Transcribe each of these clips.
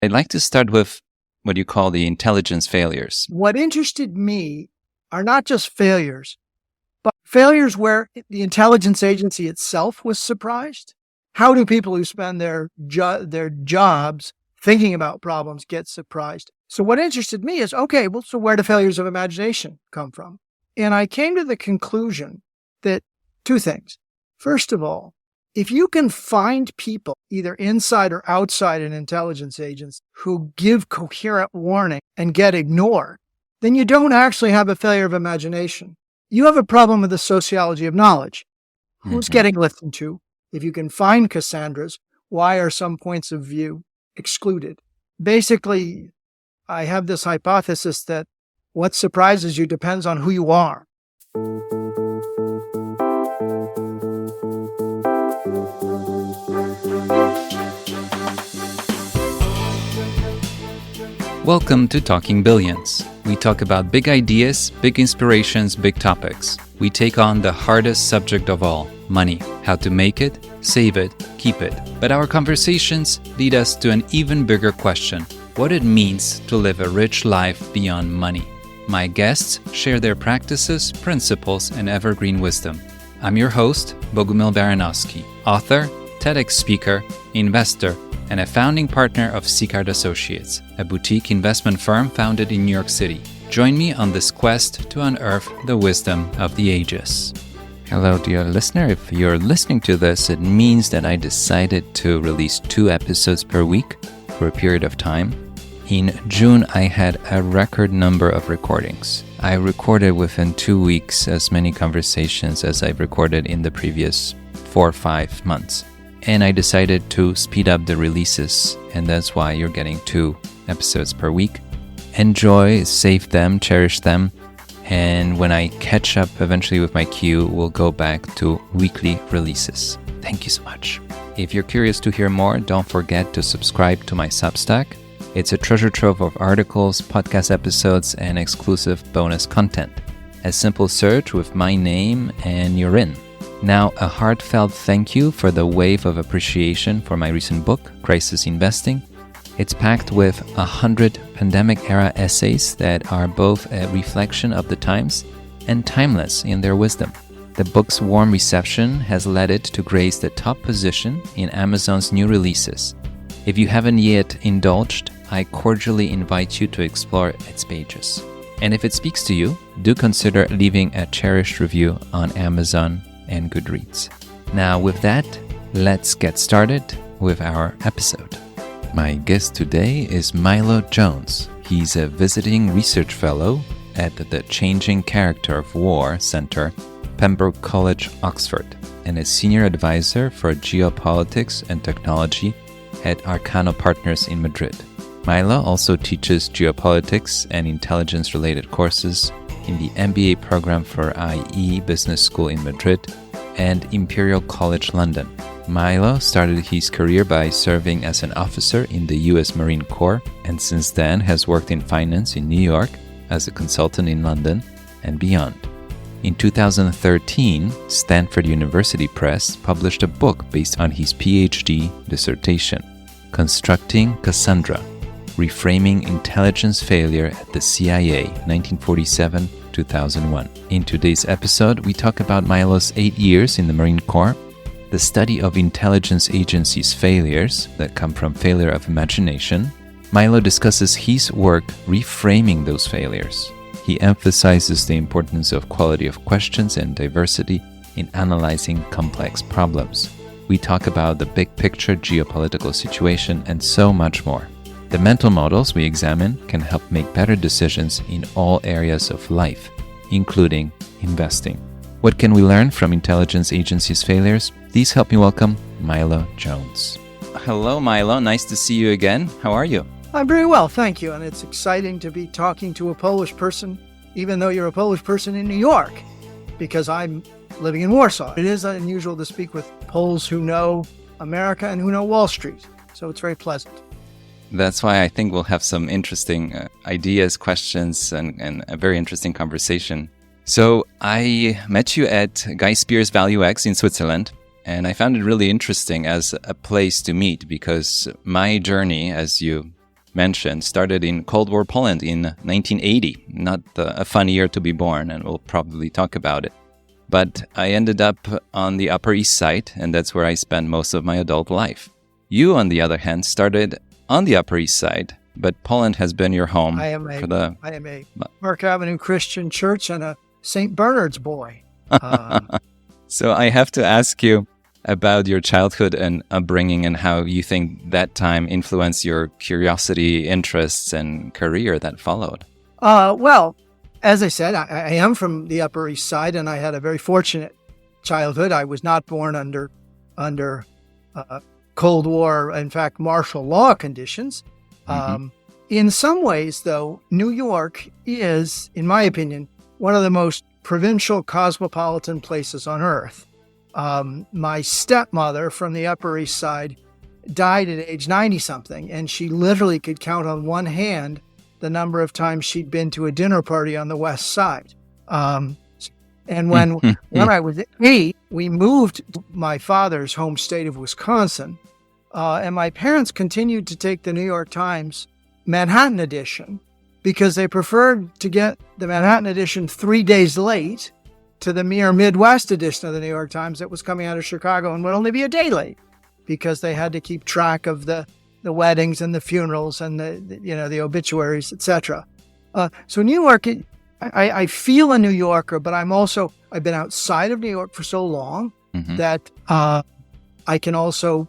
I'd like to start with what you call the intelligence failures. What interested me are not just failures, but failures where the intelligence agency itself was surprised. How do people who spend their jobs thinking about problems get surprised? So what interested me is, okay, well, so where do failures of imagination come from? And I came to the conclusion that two things. First of all, if you can find people either inside or outside an intelligence agency who give coherent warning and get ignored, then you don't actually have a failure of imagination. You have a problem with the sociology of knowledge. Who's getting listened to? If you can find Cassandras, why are some points of view excluded? Basically, I have this hypothesis that what surprises you depends on who you are. Welcome to Talking Billions. We talk about big ideas, big inspirations, big topics. We take on the hardest subject of all, money. How to make it, save it, keep it. But our conversations lead us to an even bigger question: what it means to live a rich life beyond money. My guests share their practices, principles, and evergreen wisdom. I'm your host, Bogumil Baranowski, author, TEDx speaker, investor, and a founding partner of Sicard Associates, a boutique investment firm founded in New York City. Join me on this quest to unearth the wisdom of the ages. Hello, dear listener. If you're listening to this, it means that I decided to release 2 episodes per week for a period of time. In June, I had a record number of recordings. I recorded within 2 weeks as many conversations as I've recorded in the previous 4 or 5 months. And I decided to speed up the releases, and that's why you're getting 2 episodes per week. Enjoy, save them, cherish them, and when I catch up eventually with my queue, we'll go back to weekly releases. Thank you so much. If you're curious to hear more, don't forget to subscribe to my Substack. It's a treasure trove of articles, podcast episodes, and exclusive bonus content. A simple search with my name and you're in. Now, a heartfelt thank you for the wave of appreciation for my recent book, Crisis Investing. It's packed with 100 pandemic-era essays that are both a reflection of the times and timeless in their wisdom. The book's warm reception has led it to grace the top position in Amazon's new releases. If you haven't yet indulged, I cordially invite you to explore its pages. And if it speaks to you, do consider leaving a cherished review on Amazon and Goodreads. Now with that, let's get started with our episode. My guest today is Milo Jones. He's a visiting research fellow at the Changing Character of War Center, Pembroke College, Oxford, and a senior advisor for Geopolitics and Technology at Arcano Partners in Madrid. Milo also teaches geopolitics and intelligence-related courses in the MBA program for IE Business School in Madrid and Imperial College London. Milo started his career by serving as an officer in the US Marine Corps, and since then has worked in finance in New York, as a consultant in London, and beyond. In 2013, Stanford University Press published a book based on his PhD dissertation, Constructing Cassandra, Reframing Intelligence Failure at the CIA, 1947-2001. In today's episode, we talk about Milo's 8 years in the Marine Corps, the study of intelligence agencies' failures that come from failure of imagination. Milo discusses his work reframing those failures. He emphasizes the importance of quality of questions and diversity in analyzing complex problems. We talk about the big picture geopolitical situation and so much more. The mental models we examine can help make better decisions in all areas of life, including investing. What can we learn from intelligence agencies' failures? Please help me welcome Milo Jones. Hello, Milo. Nice to see you again. How are you? I'm very well, thank you. And it's exciting to be talking to a Polish person, even though you're a Polish person in New York, because I'm living in Warsaw. It is unusual to speak with Poles who know America and who know Wall Street. So it's very pleasant. That's why I think we'll have some interesting ideas, questions, and a very interesting conversation. So I met you at Guy Spears Value X in Switzerland, and I found it really interesting as a place to meet because my journey, as you mentioned, started in Cold War Poland in 1980. Not a fun year to be born, and we'll probably talk about it. But I ended up on the Upper East Side, and that's where I spent most of my adult life. You, on the other hand, started on the Upper East Side, but Poland has been your home. I am a Park Avenue Christian Church and a St. Bernard's boy. So I have to ask you about your childhood and upbringing and how you think that time influenced your curiosity, interests, and career that followed. Well, as I said, I am from the Upper East Side, and I had a very fortunate childhood. I was not born under Cold War, in fact, martial law conditions. In some ways, though, New York is, in my opinion, one of the most provincial, cosmopolitan places on earth. My stepmother from the Upper East Side died at age 90-something, and she literally could count on one hand the number of times she'd been to a dinner party on the West Side. And when I was 8, we moved to my father's home state of Wisconsin, and my parents continued to take the New York Times Manhattan edition because they preferred to get the Manhattan edition 3 days late to the mere Midwest edition of the New York Times that was coming out of Chicago and would only be a day late because they had to keep track of the weddings and the funerals and the obituaries, etc. So New York, I feel a New Yorker, but I've been outside of New York for so long that I can also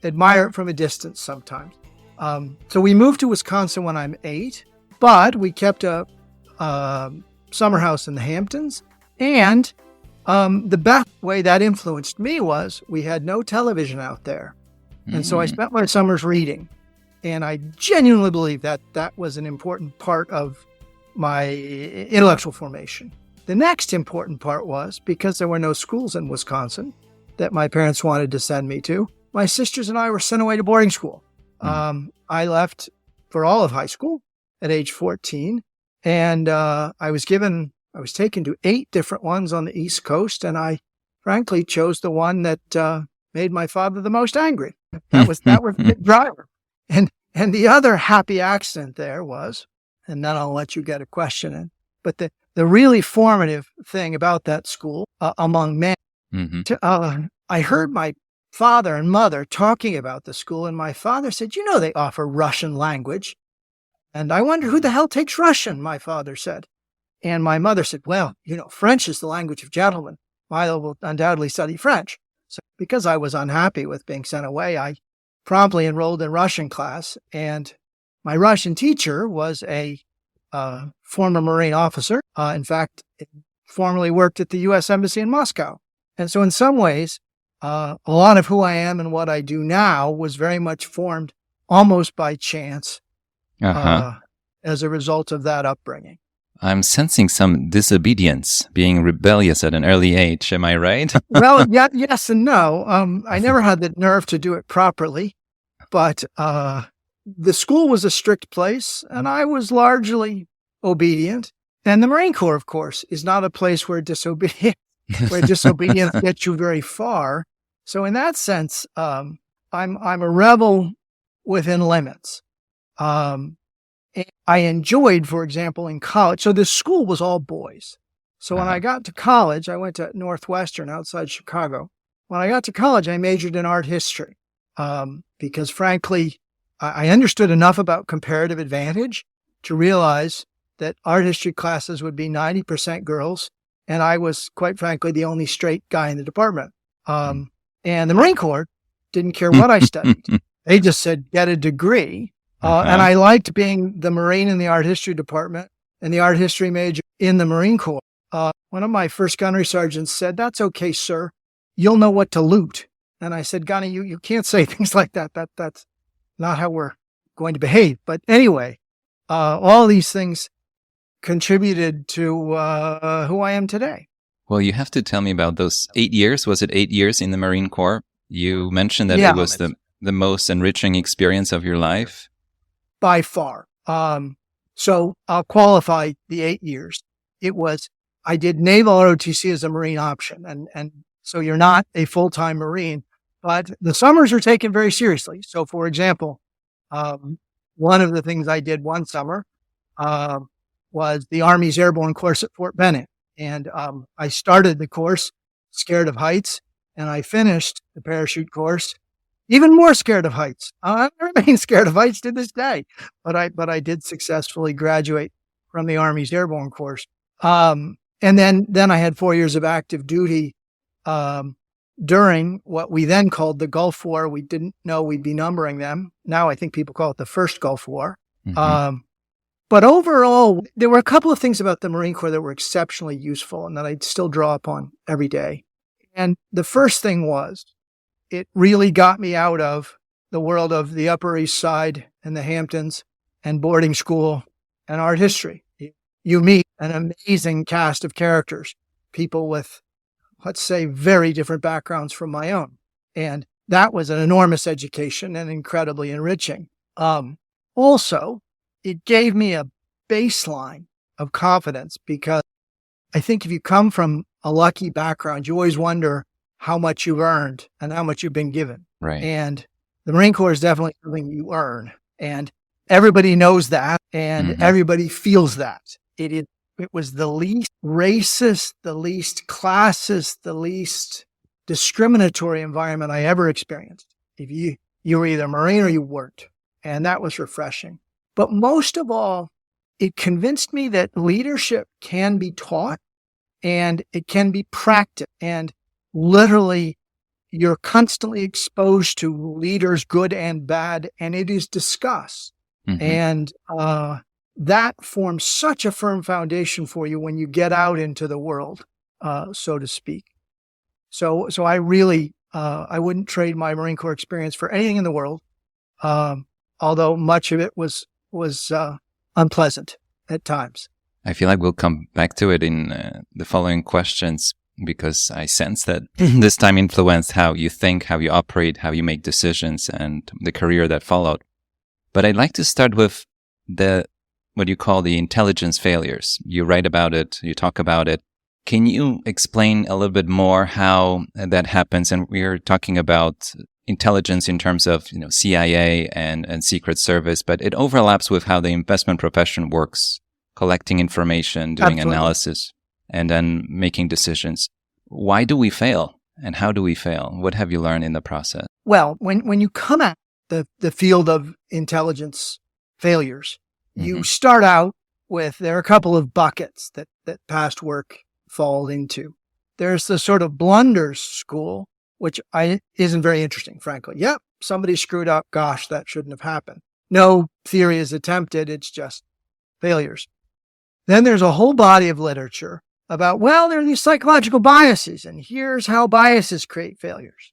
admire it from a distance sometimes. So we moved to Wisconsin when I'm 8, but we kept a summer house in the Hamptons. And the best way that influenced me was we had no television out there. And so I spent my summers reading. And I genuinely believe that that was an important part of my intellectual formation. The next important part was, because there were no schools in Wisconsin that my parents wanted to send me to, my sisters and I were sent away to boarding school. I left for all of high school at age 14. And I was taken to 8 different ones on the East Coast, and I frankly chose the one that made my father the most angry. That was the driver. And the other happy accident there was, and then I'll let you get a question in, but the really formative thing about that school among men, I heard my father and mother talking about the school, and my father said, they offer Russian language. And I wonder who the hell takes Russian, my father said. And my mother said, well, French is the language of gentlemen. Milo will undoubtedly study French. So because I was unhappy with being sent away, I promptly enrolled in Russian class. And my Russian teacher was a former Marine officer. In fact, formerly worked at the U.S. Embassy in Moscow. And so in some ways, a lot of who I am and what I do now was very much formed almost by chance as a result of that upbringing. I'm sensing some disobedience, being rebellious at an early age. Am I right? Well, yes and no. I never had the nerve to do it properly, but the school was a strict place, and I was largely obedient. And the Marine Corps, of course, is not a place where disobedience gets you very far. So in that sense, I'm a rebel within limits. I enjoyed, for example, in college. So this school was all boys. So when I got to college, I went to Northwestern outside Chicago. When I got to college, I majored in art history because, frankly, I understood enough about comparative advantage to realize that art history classes would be 90% girls, and I was, quite frankly, the only straight guy in the department. And the Marine Corps didn't care what I studied. They just said, get a degree. And I liked being the Marine in the art history department and the art history major in the Marine Corps. One of my first gunnery sergeants said, that's okay, sir. You'll know what to loot. And I said, Gunny, you can't say things like that. That's not how we're going to behave. But anyway, all these things contributed to who I am today. Well, you have to tell me about those 8 years. Was it 8 years in the Marine Corps? You mentioned that it was the most enriching experience of your life. By far. So I'll qualify the 8 years. I did Naval ROTC as a Marine option. And so you're not a full-time Marine, but the summers are taken very seriously. So for example, one of the things I did one summer was the Army's airborne course at Fort Benning. And I started the course scared of heights, and I finished the parachute course even more scared of heights. I remain scared of heights to this day, but I did successfully graduate from the Army's airborne course. And then I had 4 years of active duty during what we then called the Gulf War. We didn't know we'd be numbering them. Now I think people call it the first Gulf War. Mm-hmm. But overall, there were a couple of things about the Marine Corps that were exceptionally useful and that I still draw upon every day. And the first thing was, it really got me out of the world of the Upper East Side and the Hamptons and boarding school and art history. You meet an amazing cast of characters, people with, let's say, very different backgrounds from my own. And that was an enormous education and incredibly enriching. Also, it gave me a baseline of confidence, because I think if you come from a lucky background, you always wonder how much you've earned and how much you've been given. Right. And the Marine Corps is definitely something you earn. And everybody knows that, and everybody feels that. It was the least racist, the least classist, the least discriminatory environment I ever experienced. If you were either Marine or you weren't. And that was refreshing. But most of all, it convinced me that leadership can be taught and it can be practiced. And literally, you're constantly exposed to leaders, good and bad, and it is discussed. And that forms such a firm foundation for you when you get out into the world, so to speak. So I really, I wouldn't trade my Marine Corps experience for anything in the world, although much of it was unpleasant at times. I feel like we'll come back to it in the following questions, because I sense that this time influenced how you think, how you operate, how you make decisions, and the career that followed. But I'd like to start with what you call the intelligence failures. You write about it, you talk about it. Can you explain a little bit more how that happens? And we're talking about intelligence in terms of, CIA and Secret Service, but it overlaps with how the investment profession works, collecting information, doing Absolutely. Analysis, and then making decisions. Why do we fail? And how do we fail? What have you learned in the process? Well, when you come at the field of intelligence failures, you start out with, there are a couple of buckets that past work fall into. There's the sort of blunders school, which isn't very interesting, frankly. Yep, somebody screwed up. Gosh, that shouldn't have happened. No theory is attempted. It's just failures. Then there's a whole body of literature about, well, there are these psychological biases, and here's how biases create failures.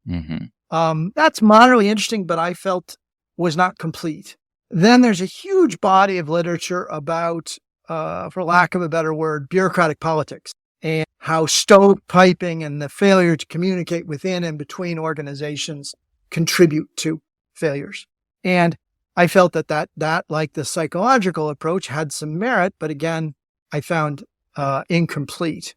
That's moderately interesting, but I felt was not complete. Then there's a huge body of literature about, for lack of a better word, bureaucratic politics, and how stovepiping and the failure to communicate within and between organizations contribute to failures. And I felt that, like the psychological approach, had some merit, but again, I found incomplete.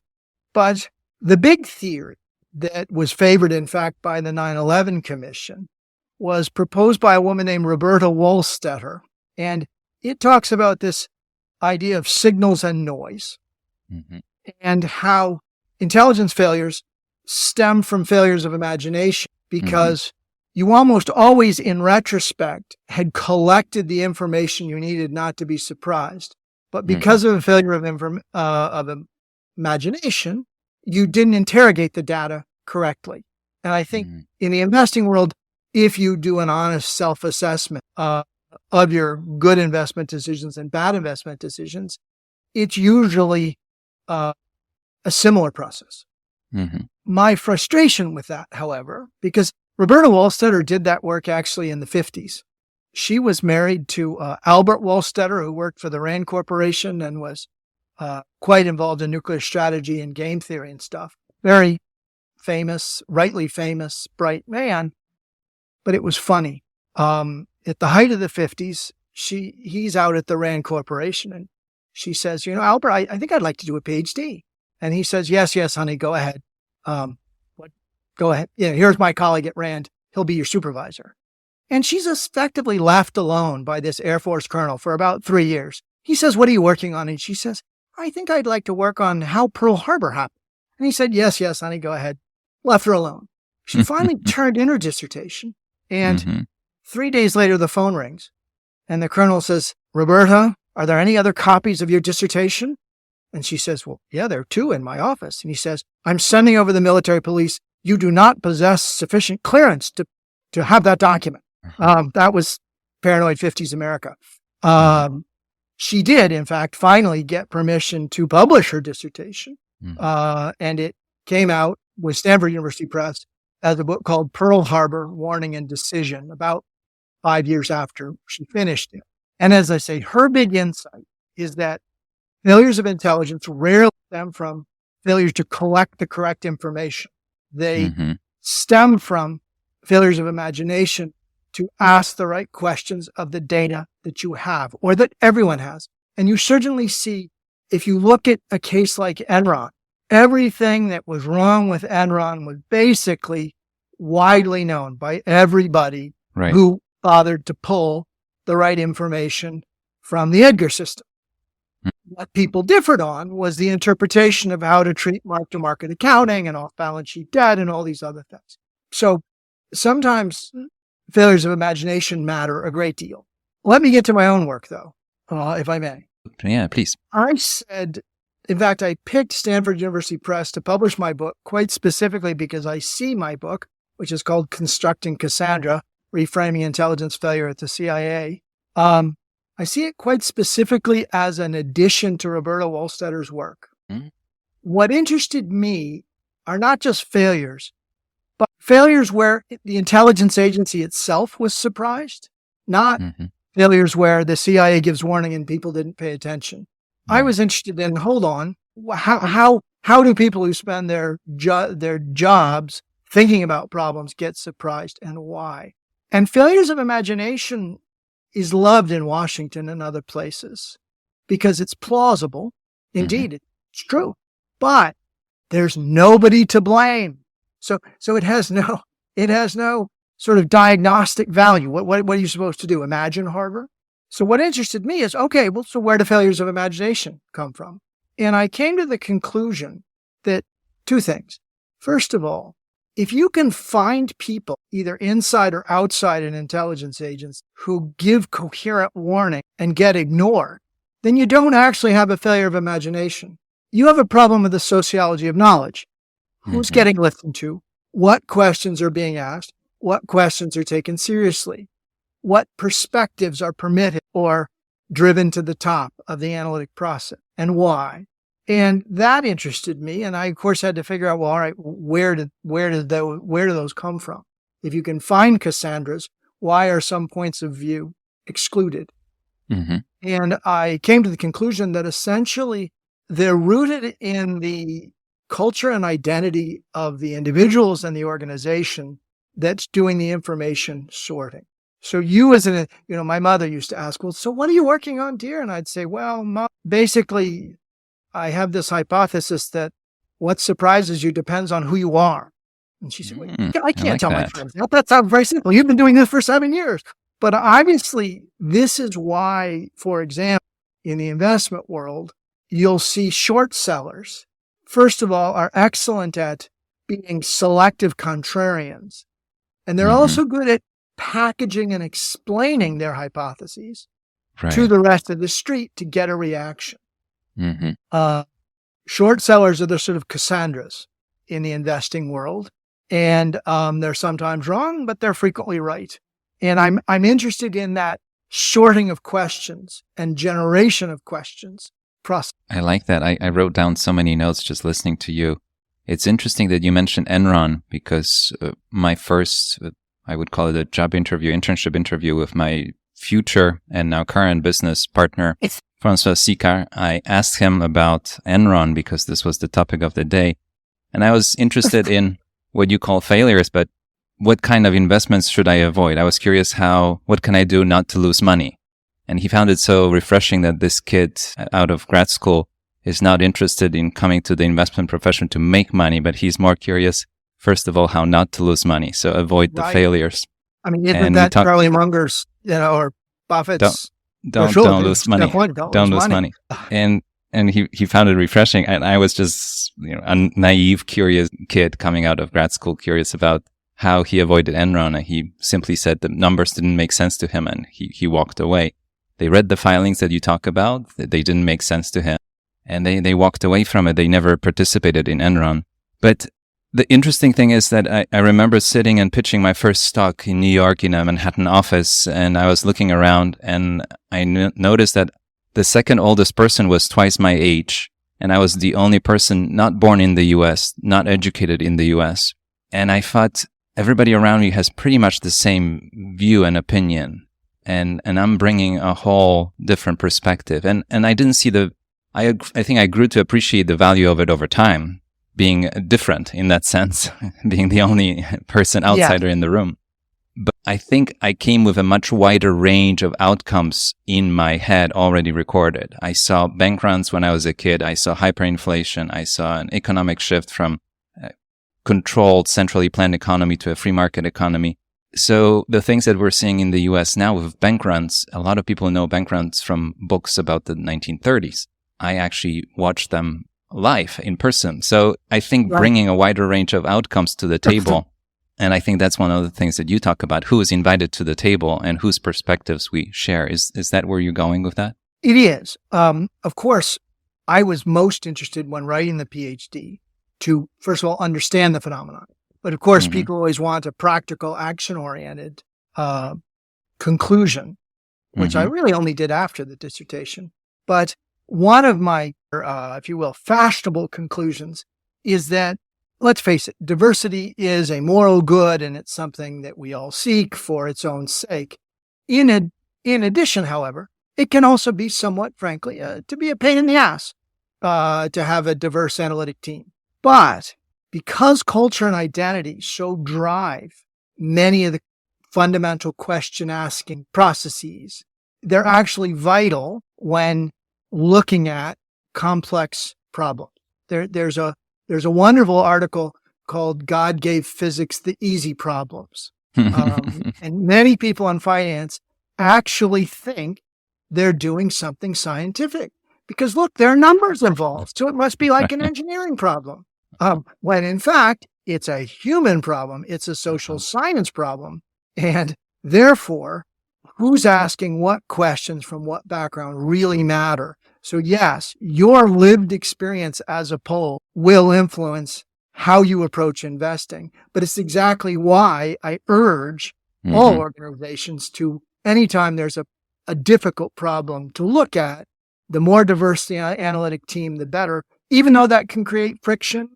But the big theory that was favored, in fact, by the 9/11 Commission was proposed by a woman named Roberta Wohlstetter. And it talks about this idea of signals and noise, and how intelligence failures stem from failures of imagination, because you almost always, in retrospect, had collected the information you needed not to be surprised. But because of a failure of imagination, you didn't interrogate the data correctly. And I think in the investing world, if you do an honest self-assessment of your good investment decisions and bad investment decisions, it's usually a similar process. My frustration with that, however, because Roberta Wohlstetter did that work actually in the 50s. She was married to Albert Wohlstetter, who worked for the Rand Corporation and was quite involved in nuclear strategy and game theory and stuff. Very famous, rightly famous, bright man. But it was funny. At the height of the 50s, he's out at the Rand Corporation, and she says, Albert, I think I'd like to do a PhD. And he says, yes, honey, go ahead. Go ahead. Here's my colleague at Rand. He'll be your supervisor. And she's effectively left alone by this Air Force colonel for about 3 years. He says, "What are you working on?" And she says, "I think I'd like to work on how Pearl Harbor happened." And he said, "Yes, yes, honey, go ahead." Left her alone. She finally turned in her dissertation. And 3 days later, the phone rings. And the colonel says, "Roberta, are there any other copies of your dissertation?" And she says, "Well, yeah, there are 2 in my office." And he says, "I'm sending over the military police. You do not possess sufficient clearance to have that document." That was paranoid 50s America. She did, in fact, finally get permission to publish her dissertation. And it came out with Stanford University Press as a book called Pearl Harbor, Warning and Decision, about 5 years after she finished it. And as I say, her big insight is that failures of intelligence rarely stem from failures to collect the correct information. They stem from failures of imagination to ask the right questions of the data that you have or that everyone has. And you certainly see, if you look at a case like Enron, everything that was wrong with Enron was basically widely known by everybody who bothered to pull the right information from the Edgar system. What people differed on was the interpretation of how to treat mark-to-market accounting and off-balance sheet debt and all these other things. So sometimes failures of imagination matter a great deal. Let me get to my own work, though, if I may. Yeah, please. I said, in fact, I picked Stanford University Press to publish my book quite specifically because I see my book, which is called Constructing Cassandra, Reframing Intelligence Failure at the CIA. I see it quite specifically as an addition to Roberta Wohlstetter's work. What interested me are not just failures, but failures where the intelligence agency itself was surprised, not failures where the CIA gives warning and people didn't pay attention. I was interested in, hold on, how do people who spend their jobs thinking about problems get surprised and why? And failures of imagination is loved in Washington and other places because it's plausible. Indeed, it's true, but there's nobody to blame. So it has no sort of diagnostic value. What are you supposed to do? Imagine harbor? So what interested me is, okay, well, so where do failures of imagination come from? And I came to the conclusion that 2 things. First of all, if you can find people either inside or outside an intelligence agency who give coherent warning and get ignored, then you don't actually have a failure of imagination. You have a problem with the sociology of knowledge. Who's getting listened to? What questions are being asked? What questions are taken seriously? What perspectives are permitted or driven to the top of the analytic process and why? And that interested me. And I, of course, had to figure out, well, all right, where do those come from? If you can find Cassandras, why are some points of view excluded? And I came to the conclusion that essentially they're rooted in the culture and identity of the individuals and the organization that's doing the information sorting. So you my mother used to ask, well, so what are you working on, dear? And I'd say, well, Mom, basically, I have this hypothesis that what surprises you depends on who you are. And she said, well, I can't tell my friends that. That sounds very simple. You've been doing this for 7 years. But obviously, this is why, for example, in the investment world, you'll see short sellers, first of all, are excellent at being selective contrarians. And they're also good at packaging and explaining their hypotheses to the rest of the street to get a reaction. Short sellers are the sort of Cassandras in the investing world. And they're sometimes wrong, but they're frequently right. And I'm interested in that sorting of questions and generation of questions process. I like that. I wrote down so many notes just listening to you. It's interesting that you mentioned Enron because my first, I would call it a internship interview with my future and now current business partner, Francois Sicard, I asked him about Enron because this was the topic of the day. And I was interested in what you call failures, but what kind of investments should I avoid? I was curious what can I do not to lose money? And he found it so refreshing that this kid out of grad school is not interested in coming to the investment profession to make money, but he's more curious, first of all, how not to lose money. So avoid the failures. I mean, isn't And that Charlie Munger's, or Buffett's? Don't lose money. Don't lose money. And he found it refreshing. And I was just, a naive, curious kid coming out of grad school, curious about how he avoided Enron. And he simply said the numbers didn't make sense to him, and he walked away. They read the filings that you talk about. They didn't make sense to him, and they walked away from it. They never participated in Enron. But the interesting thing is that I remember sitting and pitching my first stock in New York in a Manhattan office, and I was looking around, and I noticed that the second oldest person was twice my age, and I was the only person not born in the U.S., not educated in the U.S. And I thought everybody around me has pretty much the same view and opinion, and I'm bringing a whole different perspective. And I didn't see I think I grew to appreciate the value of it over time, being different in that sense, being the only person outsider in the room. But I think I came with a much wider range of outcomes in my head already recorded. I saw bank runs when I was a kid. I saw hyperinflation. I saw an economic shift from a controlled, centrally planned economy to a free market economy. So the things that we're seeing in the US now with bank runs, a lot of people know bank runs from books about the 1930s. I actually watched them live in person. So I think bringing a wider range of outcomes to the table, and I think that's one of the things that you talk about, who is invited to the table and whose perspectives we share. Is that where you're going with that? It is. Of course, I was most interested when writing the PhD to, first of all, understand the phenomenon. But of course, people always want a practical, action-oriented conclusion, which I really only did after the dissertation. But one of my, if you will, fashionable conclusions is that, let's face it, diversity is a moral good, and it's something that we all seek for its own sake. In addition, however, it can also be somewhat, frankly, to be a pain in the ass to have a diverse analytic team. But because culture and identity so drive many of the fundamental question-asking processes, they're actually vital when looking at complex problems. There's a wonderful article called "God Gave Physics the Easy Problems," and many people in finance actually think they're doing something scientific because look, there are numbers involved, so it must be like an engineering problem. When in fact it's a human problem, it's a social science problem, and therefore, who's asking what questions from what background really matter. So yes, your lived experience as a poll will influence how you approach investing. But it's exactly why I urge all organizations to, anytime there's a difficult problem to look at, the more diverse the analytic team, the better. Even though that can create friction,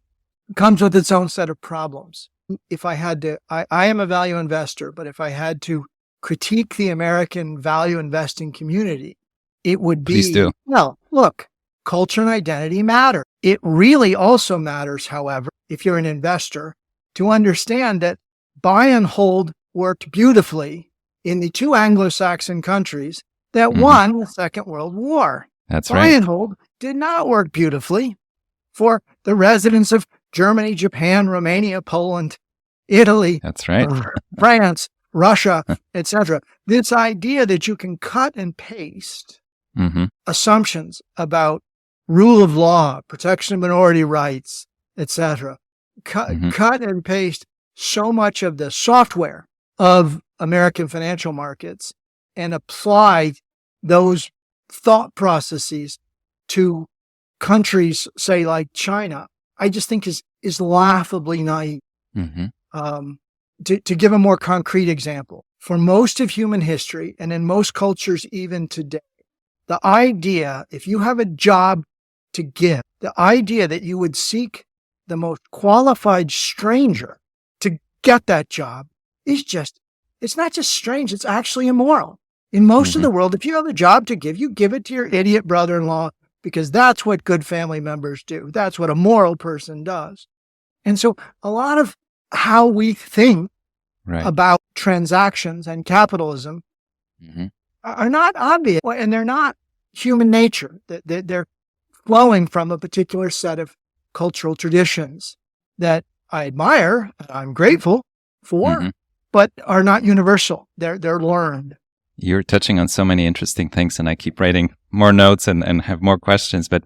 it comes with its own set of problems. If I had to, I am a value investor, but if I had to critique the American value investing community, it would be, please do. Well, look, culture and identity matter. It really also matters, however, if you're an investor, to understand that buy and hold worked beautifully in the two Anglo-Saxon countries that won the Second World War. That's buy and hold did not work beautifully for the residents of Germany, Japan, Romania, Poland, Italy, that's right. France, Russia, etc. This idea that you can cut and paste assumptions about rule of law, protection of minority rights, etc. Cut and paste so much of the software of American financial markets and apply those thought processes to countries, say like China, I just think is laughably naive. To give a more concrete example, for most of human history and in most cultures even today, the idea, if you have a job to give, the idea that you would seek the most qualified stranger to get that job is it's not just strange, it's actually immoral. In most of the world, if you have a job to give, you give it to your idiot brother-in-law because that's what good family members do. That's what a moral person does. And so a lot of how we think about transactions and capitalism are not obvious, and they're not human nature. They're flowing from a particular set of cultural traditions that I admire, I'm grateful for, but are not universal. They're learned. You're touching on so many interesting things, and I keep writing more notes and have more questions. But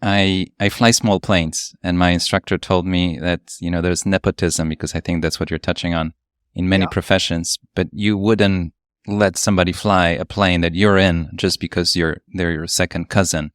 I fly small planes, and my instructor told me that, there's nepotism, because I think that's what you're touching on in many professions. But you wouldn't let somebody fly a plane that you're in just because they're your second cousin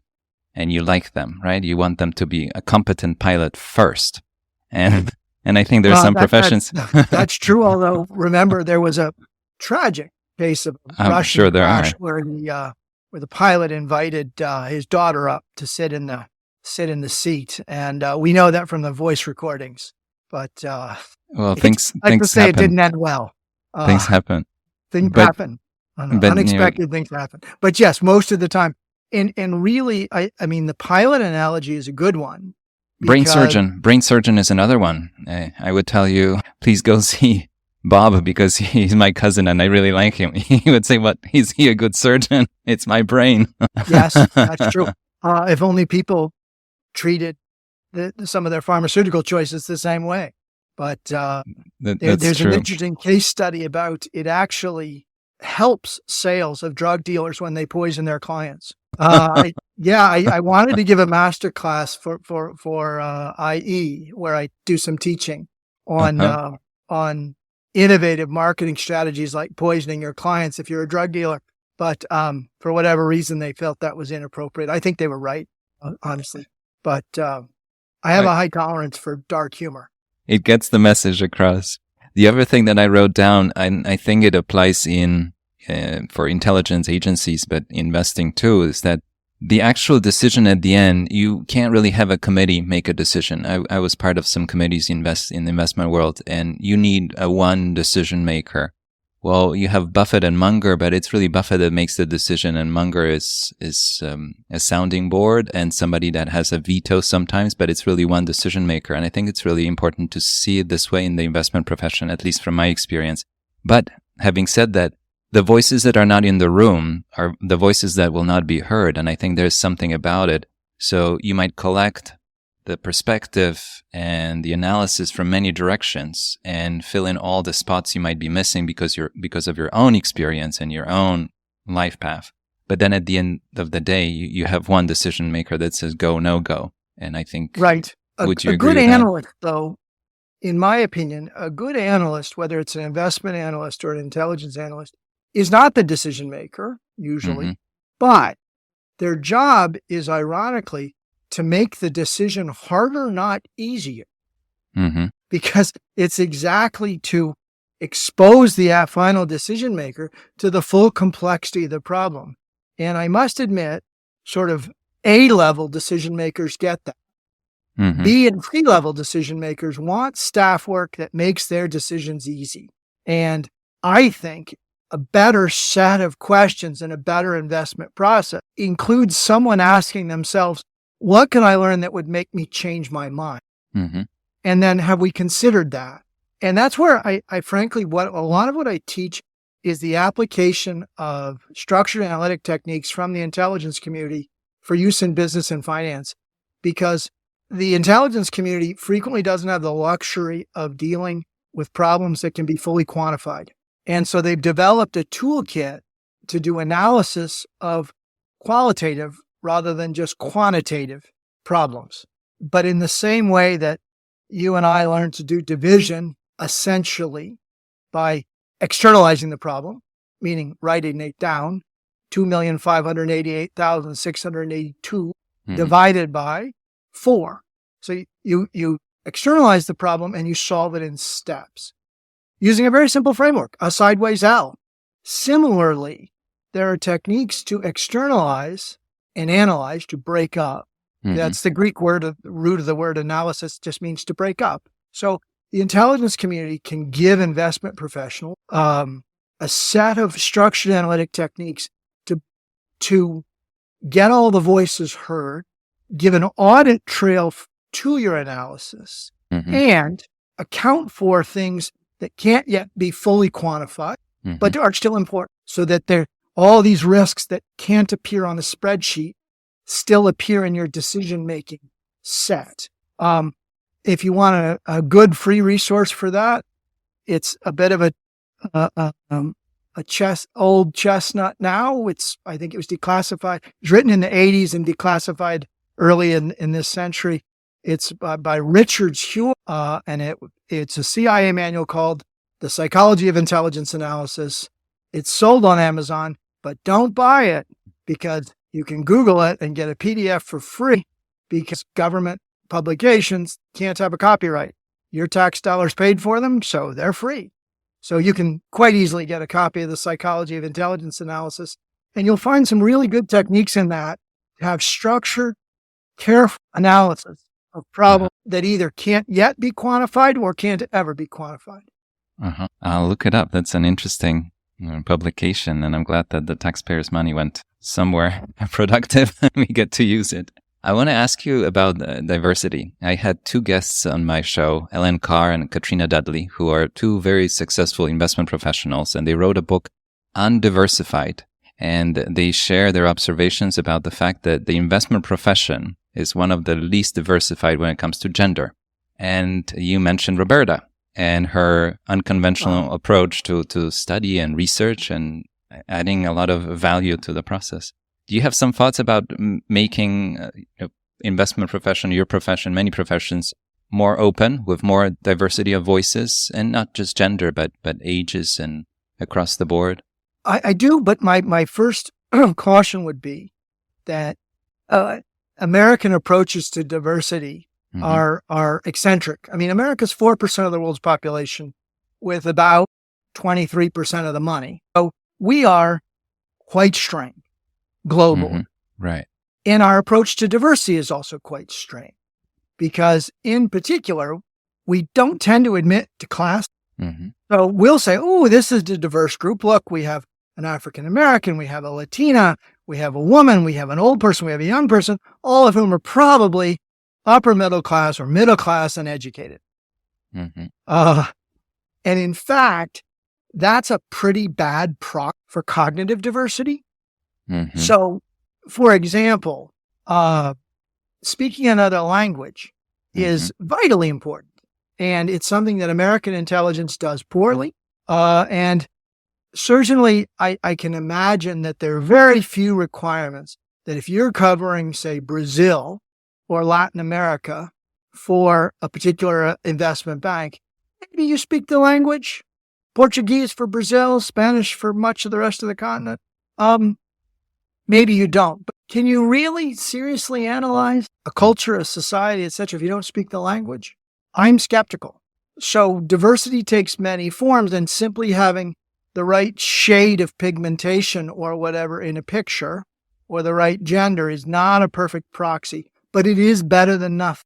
and you like them, right? You want them to be a competent pilot first. And I think there's some professions. That's true. Although remember, there was a tragic case of Russian crash where the pilot invited his daughter up to sit in the seat, and we know that from the voice recordings. But things happen. It didn't end well. Things happen. Things happen. Unexpected things happen. But yes, most of the time, and really, I mean, the pilot analogy is a good one. Brain surgeon is another one. I would tell you, please go see Bob, because he's my cousin and I really like him. He would say, "What? Is he a good surgeon? It's my brain." Yes, that's true. If only people treated some of their pharmaceutical choices the same way. But there's true. An interesting case study about it actually helps sales of drug dealers when they poison their clients. I wanted to give a master class for IE where I do some teaching on innovative marketing strategies like poisoning your clients if you're a drug dealer. But for whatever reason, they felt that was inappropriate. I think they were right, honestly. But I have a high tolerance for dark humor. It gets the message across. The other thing that I wrote down, and I think it applies for intelligence agencies, but investing too, is that the actual decision at the end, you can't really have a committee make a decision. I was part of some committees in the investment world, and you need a one decision maker. Well, you have Buffett and Munger, but it's really Buffett that makes the decision, and Munger is a sounding board and somebody that has a veto sometimes, but it's really one decision maker. And I think it's really important to see it this way in the investment profession, at least from my experience. But having said that, the voices that are not in the room are the voices that will not be heard, and I think there's something about it. So you might collect the perspective and the analysis from many directions and fill in all the spots you might be missing because of your own experience and your own life path. But then at the end of the day, you have one decision maker that says go, no go. And I think, right. Would you agree? A good analyst, though, in my opinion, a good analyst, whether it's an investment analyst or an intelligence analyst, is not the decision maker usually, but their job is ironically to make the decision harder, not easier, because it's exactly to expose the final decision maker to the full complexity of the problem. And I must admit, sort of A-level decision makers get that. B and C-level decision makers want staff work that makes their decisions easy. And I think a better set of questions and a better investment process includes someone asking themselves, what can I learn that would make me change my mind? And then have we considered that? And that's where I frankly, a lot of what I teach is the application of structured analytic techniques from the intelligence community for use in business and finance, because the intelligence community frequently doesn't have the luxury of dealing with problems that can be fully quantified. And so they've developed a toolkit to do analysis of qualitative rather than just quantitative problems. But in the same way that you and I learned to do division essentially by externalizing the problem, meaning writing it down, 2,588,682 divided by 4. So you externalize the problem and you solve it in steps using a very simple framework, a sideways L. Similarly, there are techniques to externalize and analyze, to break up. That's the Greek word, the root of the word analysis just means to break up. So the intelligence community can give investment professionals a set of structured analytic techniques to get all the voices heard, give an audit trail to your analysis, and account for things that can't yet be fully quantified, but are still important, so that all these risks that can't appear on a spreadsheet still appear in your decision-making set. If you want a good free resource for that, it's a bit of a old chestnut now. I think it was declassified. It was written in the 80s and declassified early in this century. It's by Richard Hewell, and it's a CIA manual called The Psychology of Intelligence Analysis. It's sold on Amazon, but don't buy it because you can Google it and get a PDF for free because government publications can't have a copyright. Your tax dollars paid for them, so they're free. So you can quite easily get a copy of The Psychology of Intelligence Analysis, and you'll find some really good techniques in that to have structured, careful analysis of problems that either can't yet be quantified or can't ever be quantified. I'll look it up. That's an interesting publication, and I'm glad that the taxpayers' money went somewhere productive and we get to use it. I want to ask you about diversity. I had two guests on my show, Ellen Carr and Katrina Dudley, who are two very successful investment professionals, and they wrote a book, Undiversified, and they share their observations about the fact that the investment profession is one of the least diversified when it comes to gender. And you mentioned Roberta and her unconventional approach to study and research and adding a lot of value to the process. Do you have some thoughts about making investment profession, your profession, many professions, more open with more diversity of voices and not just gender, but ages and across the board? I do, but my first caution would be that American approaches to diversity are eccentric. I mean, America's 4% of the world's population with about 23% of the money. So we are quite strange. Global. Right. And our approach to diversity is also quite strange because in particular, we don't tend to admit to class. So we'll say, oh, this is a diverse group. Look, we have an African American, we have a Latina, we have a woman, we have an old person, we have a young person, all of whom are probably upper middle class or middle class and educated. And in fact, that's a pretty bad proxy for cognitive diversity. So, for example, speaking another language is vitally important, and it's something that American intelligence does poorly. And certainly, I can imagine that there are very few requirements that if you're covering, say, Brazil or Latin America for a particular investment bank, maybe you speak the language, Portuguese for Brazil, Spanish for much of the rest of the continent. Maybe you don't, but can you really seriously analyze a culture, a society, etc., if you don't speak the language? I'm skeptical. So diversity takes many forms, and simply having the right shade of pigmentation or whatever in a picture or the right gender is not a perfect proxy, but it is better than nothing.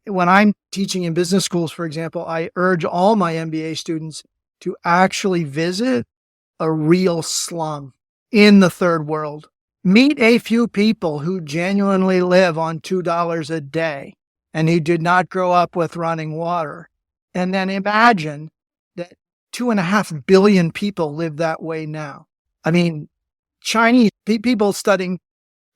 When I'm teaching in business schools, for example, I urge all my MBA students to actually visit a real slum in the third world. Meet a few people who genuinely live on $2 a day and who did not grow up with running water. And then imagine that 2.5 billion people live that way now. I mean, Chinese people studying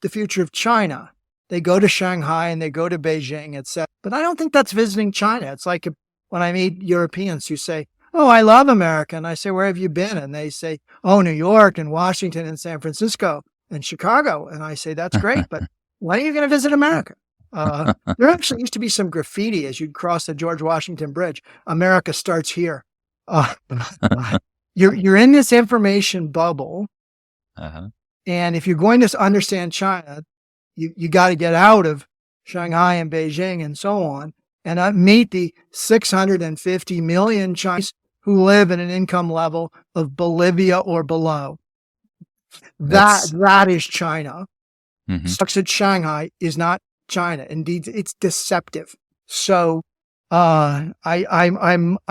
the future of China, they go to Shanghai and they go to Beijing, etc. But I don't think that's visiting China. It's like when I meet Europeans who say, oh, I love America. And I say, where have you been? And they say, oh, New York and Washington and San Francisco and Chicago. And I say, that's great, but when are you going to visit America? There actually used to be some graffiti as you'd cross the George Washington Bridge. America starts here. You're in this information bubble. And if you're going to understand China, you got to get out of Shanghai and Beijing and so on, and meet the 650 million Chinese who live at an income level of Bolivia or below. That is China. Stuck at Shanghai is not China. Indeed, it's deceptive. So I'm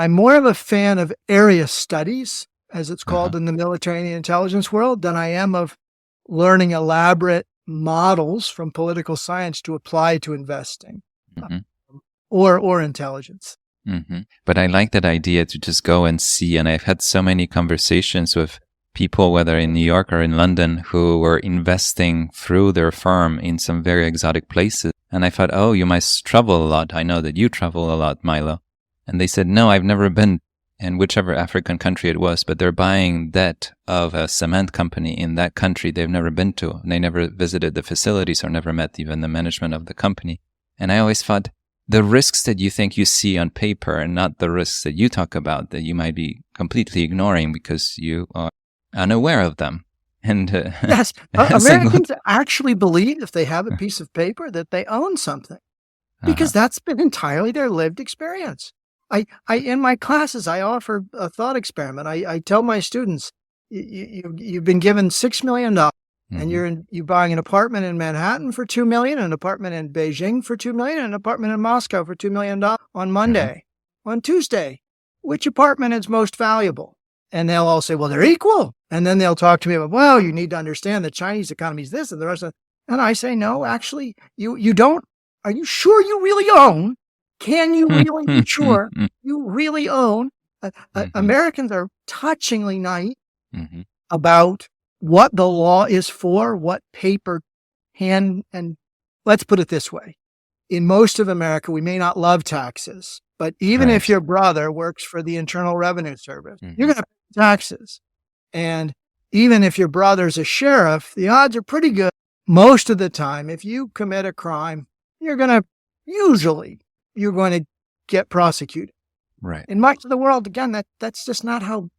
more of a fan of area studies, as it's called in the military and the intelligence world, than I am of learning elaborate models from political science to apply to investing or intelligence. But I like that idea to just go and see. And I've had so many conversations with people, whether in New York or in London, who were investing through their firm in some very exotic places. And I thought, oh, you must travel a lot. I know that you travel a lot, Milo. And they said, no, I've never been and whichever African country it was, but they're buying debt of a cement company in that country they've never been to. They never visited the facilities or never met even the management of the company. And I always thought the risks that you think you see on paper and not the risks that you talk about that you might be completely ignoring because you are unaware of them. And yes, Americans actually believe if they have a piece of paper that they own something because that's been entirely their lived experience. I in my classes, I offer a thought experiment. I tell my students, you've been given $6 million and you're buying an apartment in Manhattan for $2 million, an apartment in Beijing for $2 million, and an apartment in Moscow for $2 million on Monday. On Tuesday, which apartment is most valuable? And they'll all say, well, they're equal. And then they'll talk to me about, well, you need to understand the Chinese economy is this and the rest of it. And I say, no, actually, you don't. Are you sure you really own? Can you really be sure you really own? Americans are touchingly naive about what the law is for, what paper can, and let's put it this way. In most of America, we may not love taxes, but even if your brother works for the Internal Revenue Service, you're going to pay taxes. And even if your brother's a sheriff, the odds are pretty good. Most of the time, if you commit a crime, you're going to get prosecuted. Right. In much of the world, again, that's just not how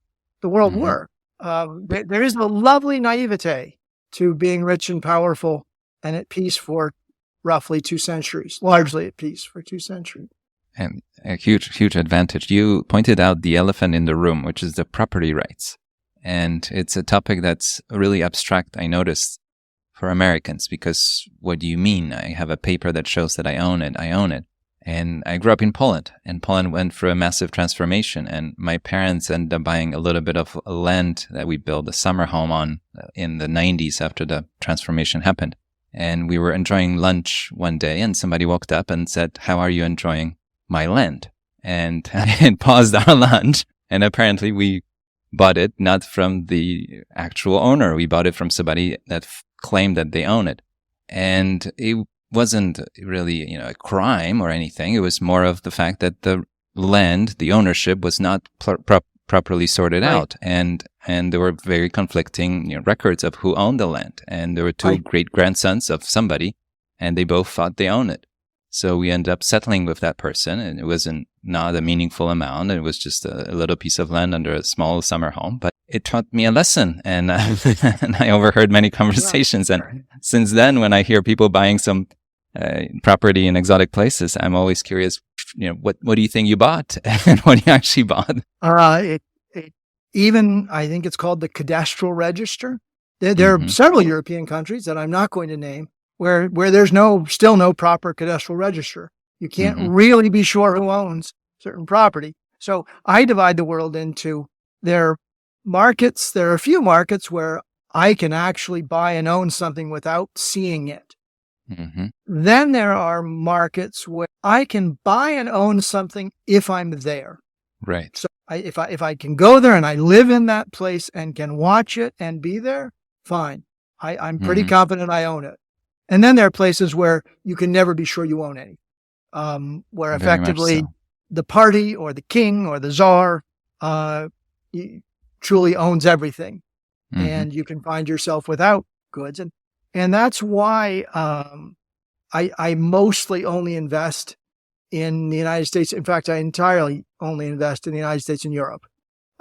the world works. There is a lovely naivete to being rich and powerful and at peace for roughly 2 centuries, largely at peace for 2 centuries. And a huge advantage. You pointed out the elephant in the room, which is the property rights. And it's a topic that's really abstract, I noticed, for Americans, because what do you mean? I have a paper that shows that I own it. And I grew up in Poland, and Poland went through a massive transformation. And my parents ended up buying a little bit of land that we built a summer home on in the 90s after the transformation happened. And we were enjoying lunch one day, and somebody walked up and said, how are you enjoying my land? And it paused our lunch. And apparently we bought it not from the actual owner. We bought it from somebody that claimed that they own it. And it wasn't really, a crime or anything. It was more of the fact that the land, the ownership was not properly sorted out. And there were very conflicting records of who owned the land. And there were two great grandsons of somebody, and they both thought they owned it. So we ended up settling with that person, and it wasn't not a meaningful amount. It was just a little piece of land under a small summer home, but it taught me a lesson, and I overheard many conversations. And since then, when I hear people buying some property in exotic places, I'm always curious, what do you think you bought and what you actually bought? Even, I think it's called the cadastral register. There are several European countries that I'm not going to name where there's still no proper cadastral register. You can't really be sure who owns certain property. So I divide the world into their markets. There are a few markets where I can actually buy and own something without seeing it. Then there are markets where I can buy and own something if I'm there. Right. So if I can go there and I live in that place and can watch it and be there, fine. I'm pretty confident I own it. And then there are places where you can never be sure you own any, where effectively the party or the king or the czar truly owns everything, and you can find yourself without goods. And that's why I mostly only invest in the United States. In fact, I entirely only invest in the United States and Europe.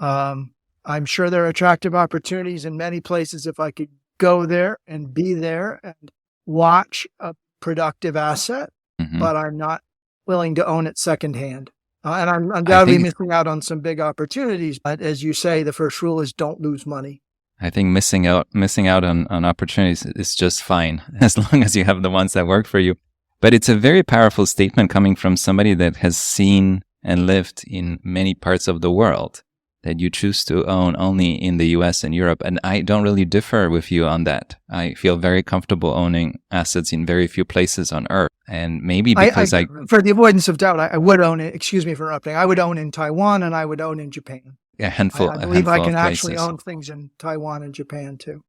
I'm sure there are attractive opportunities in many places if I could go there and be there and watch a productive asset, but I'm not willing to own it secondhand. And I'm undoubtedly missing out on some big opportunities. But as you say, the first rule is don't lose money. I think missing out on opportunities is just fine, as long as you have the ones that work for you. But it's a very powerful statement coming from somebody that has seen and lived in many parts of the world, that you choose to own only in the US and Europe. And I don't really differ with you on that. I feel very comfortable owning assets in very few places on Earth. And maybe because for the avoidance of doubt, I would own it. Excuse me for interrupting. I would own in Taiwan and I would own in Japan. A handful. I believe I can actually own things in Taiwan and Japan too.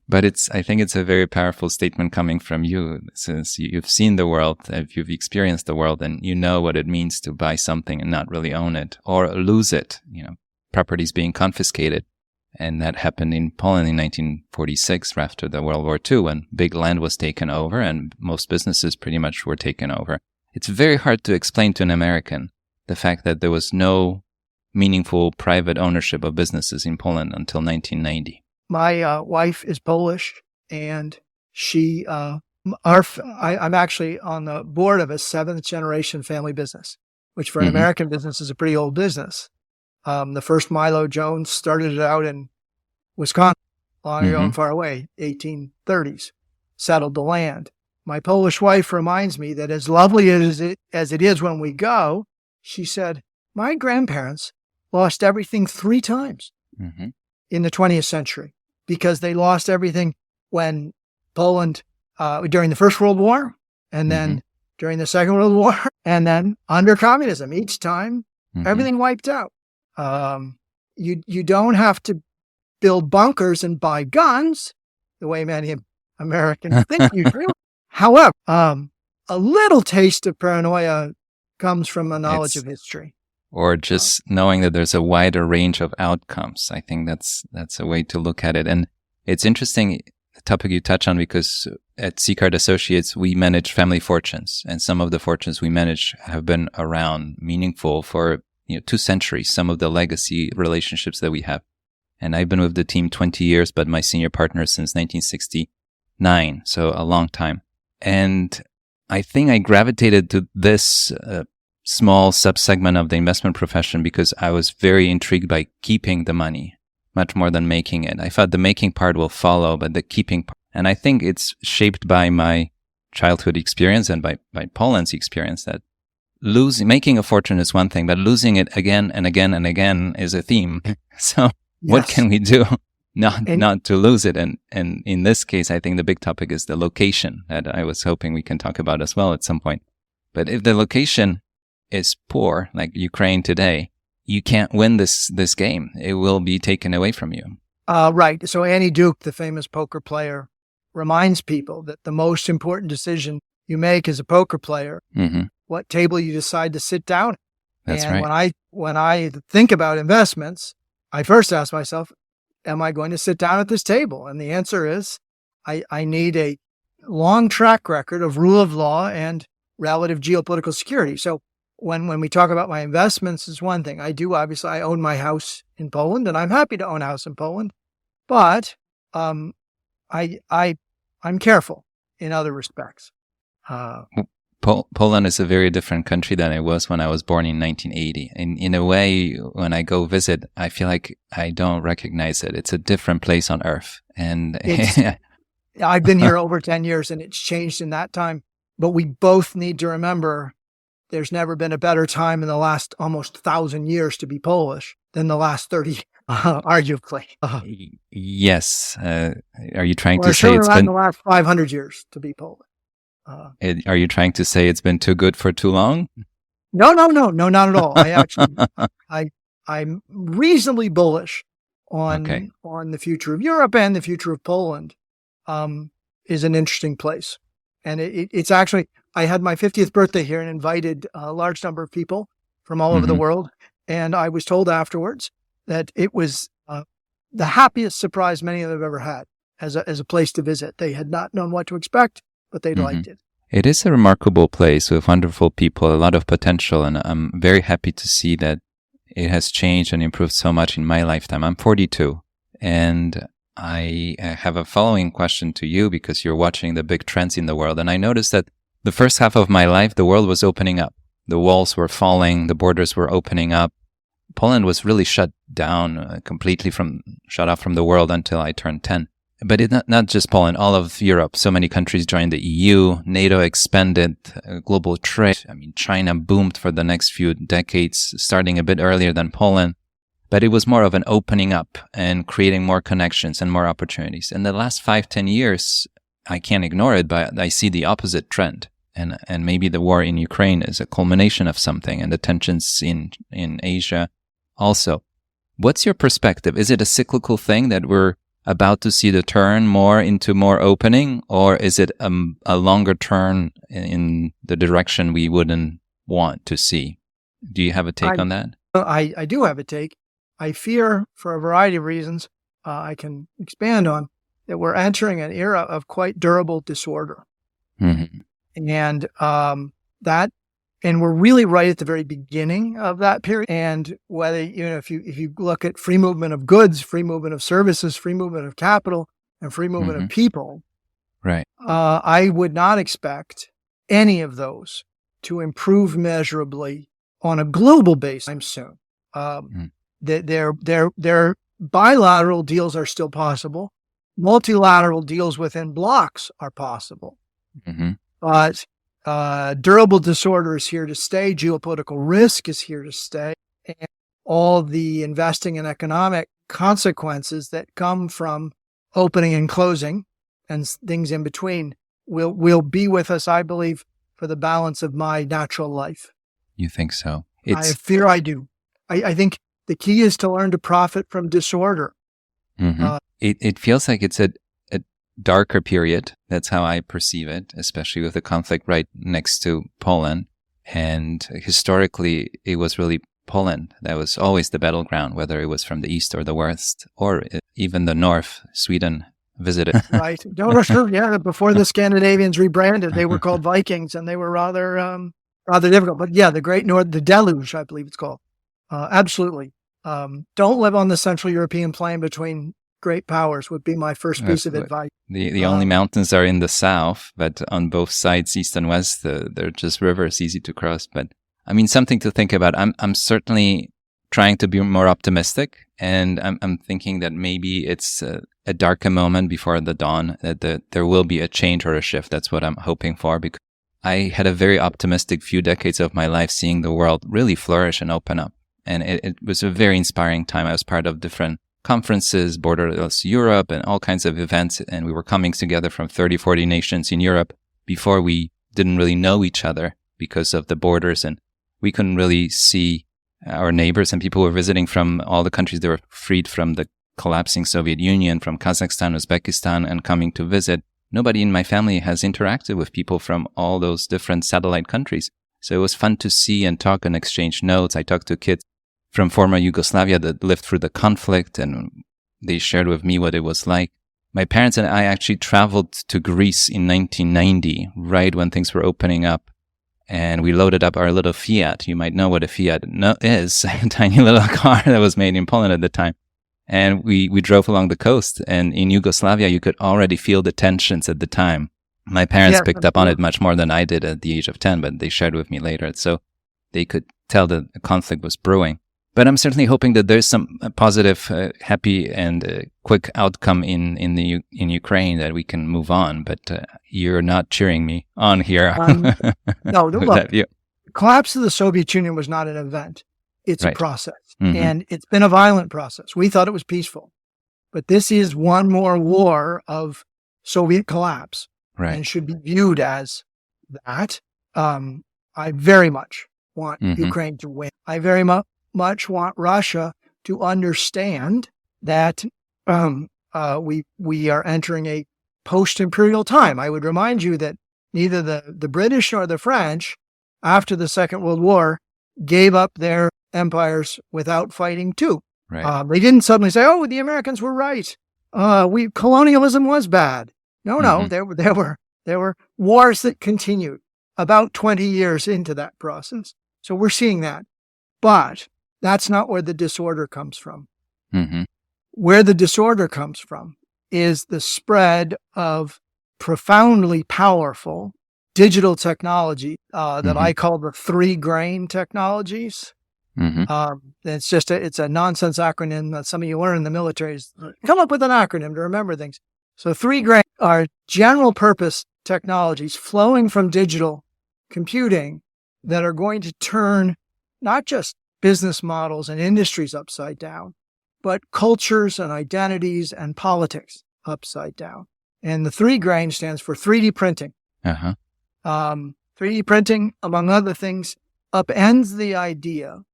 But I think it's a very powerful statement coming from you, since you've seen the world, you've experienced the world, and you know what it means to buy something and not really own it or lose it, properties being confiscated. And that happened in Poland in 1946 after the World War II, when big land was taken over and most businesses pretty much were taken over. It's very hard to explain to an American the fact that there was no meaningful private ownership of businesses in Poland until 1990. My wife is Polish, and I'm actually on the board of a 7th-generation family business, which for an American business is a pretty old business. The first Milo Jones started it out in Wisconsin, long ago and far away, 1830s, settled the land. My Polish wife reminds me that as lovely as it is when we go, she said, my grandparents lost everything 3 times in the 20th century, because they lost everything when Poland, during the First World War, and then during the Second World War, and then under communism. Each time, everything wiped out. You don't have to build bunkers and buy guns the way many Americans think you do. However, a little taste of paranoia comes from a knowledge of history. Or just knowing that there's a wider range of outcomes. I think that's a way to look at it. And it's interesting, the topic you touch on, because at Seacard Associates, we manage family fortunes. And some of the fortunes we manage have been around meaningful for 2 centuries, some of the legacy relationships that we have. And I've been with the team 20 years, but my senior partner since 1969, so a long time. And I think I gravitated to this small subsegment of the investment profession because I was very intrigued by keeping the money much more than making it. I thought the making part will follow, but the keeping part. And I think it's shaped by my childhood experience and by Poland's experience that making a fortune is one thing, but losing it again and again and again is a theme. So what can we do not to lose it? And in this case, I think the big topic is the location that I was hoping we can talk about as well at some point. But if the location is poor, like Ukraine today, you can't win this game. It will be taken away from you. Right. So Annie Duke, the famous poker player, reminds people that the most important decision you make as a poker player, what table you decide to sit down at. That's and right. When I think about investments, I first ask myself, am I going to sit down at this table? And the answer is, I need a long track record of rule of law and relative geopolitical security. So when we talk about my investments is one thing. I own my house in Poland, and I'm happy to own a house in Poland, but I'm careful in other respects. Poland is a very different country than it was when I was born in 1980. In a way, when I go visit, I feel like I don't recognize it. It's a different place on earth. And I've been here over 10 years and it's changed in that time. But we both need to remember there's never been a better time in the last almost 1,000 years to be Polish than the last 30, arguably. Yes. Are you trying to sure say it's been the last 500 years to be Polish? Are you trying to say it's been too good for too long? No, not at all. I'm reasonably bullish on the future of Europe, and the future of Poland is an interesting place. And it's actually, I had my 50th birthday here and invited a large number of people from all over the world. And I was told afterwards that it was the happiest surprise many of them have ever had as a place to visit. They had not known what to expect, but they liked it. It is a remarkable place with wonderful people, a lot of potential, and I'm very happy to see that it has changed and improved so much in my lifetime. I'm 42, and I have a following question to you because you're watching the big trends in the world, and I noticed that the first half of my life, the world was opening up. The walls were falling, the borders were opening up. Poland was really shut down, completely shut off from the world until I turned 10. But not just Poland, all of Europe. So many countries joined the EU, NATO expanded, global trade. I mean, China boomed for the next few decades, starting a bit earlier than Poland. But it was more of an opening up and creating more connections and more opportunities. In the last 5-10 years, I can't ignore it, but I see the opposite trend. And maybe the war in Ukraine is a culmination of something, and the tensions in Asia also. What's your perspective? Is it a cyclical thing that we're about to see the turn more into more opening, or is it a longer turn in the direction we wouldn't want to see? Do you have a take on that? I do have a take. I fear, for a variety of reasons I can expand on, that we're entering an era of quite durable disorder. Mm-hmm. And we're really right at the very beginning of that period. And whether, if you look at free movement of goods, free movement of services, free movement of capital, and free movement of people, right? I would not expect any of those to improve measurably on a global basis soon. Their bilateral deals are still possible. Multilateral deals within blocks are possible. But durable disorder is here to stay. Geopolitical risk is here to stay. And all the investing and economic consequences that come from opening and closing and things in between will be with us, I believe, for the balance of my natural life. You think so? I fear I do. I think the key is to learn to profit from disorder. It feels like it's a darker period. That's how I perceive it, especially with the conflict right next to Poland. And historically, it was really Poland that was always the battleground, whether it was from the east or the west, or even the north, Sweden visited. Right. Yeah, before the Scandinavians rebranded, they were called Vikings, and they were rather difficult. But yeah, the Great North, the Deluge, I believe it's called. Absolutely. Don't live on the Central European plain between great powers would be my first piece of advice. The only mountains are in the south, but on both sides, east and west, they're just rivers, easy to cross. But I mean, something to think about. I'm certainly trying to be more optimistic, and I'm thinking that maybe it's a darker moment before the dawn, that there will be a change or a shift. That's what I'm hoping for, because I had a very optimistic few decades of my life, seeing the world really flourish and open up. And it was a very inspiring time. I was part of different conferences, Borderless Europe, and all kinds of events. And we were coming together from 30, 40 nations in Europe before we didn't really know each other because of the borders. And we couldn't really see our neighbors, and people were visiting from all the countries that were freed from the collapsing Soviet Union, from Kazakhstan, Uzbekistan, and coming to visit. Nobody in my family has interacted with people from all those different satellite countries. So it was fun to see and talk and exchange notes. I talked to kids from former Yugoslavia that lived through the conflict, and they shared with me what it was like. My parents and I actually traveled to Greece in 1990, right when things were opening up. And we loaded up our little Fiat. You might know what a Fiat is, a tiny little car that was made in Poland at the time. And we drove along the coast. And in Yugoslavia, you could already feel the tensions at the time. My parents picked up on it much more than I did at the age of 10, but they shared with me later. So they could tell that a conflict was brewing. But I'm certainly hoping that there's some positive, happy, and quick outcome in Ukraine, that we can move on. But you're not cheering me on here. No, look, the collapse of the Soviet Union was not an event. It's a process. And it's been a violent process. We thought it was peaceful. But this is one more war of Soviet collapse, and should be viewed as that. I very much want Ukraine to win. I very much want Russia to understand that we are entering a post-imperial time. I would remind you that neither the British nor the French, after the Second World War, gave up their empires without fighting too. They didn't suddenly say, "Oh, the Americans were right. Colonialism was bad." No, there were wars that continued about 20 years into that process. So we're seeing that, but that's not where the disorder comes from. Where the disorder comes from is the spread of profoundly powerful digital technology that I call the 3 grain technologies. It's a nonsense acronym that some of you learn in the military. Come up with an acronym to remember things. So 3 grain are general purpose technologies flowing from digital computing that are going to turn not just business models and industries upside down, but cultures and identities and politics upside down. And the 3 grain stands for 3D printing. 3D printing, among other things, upends the idea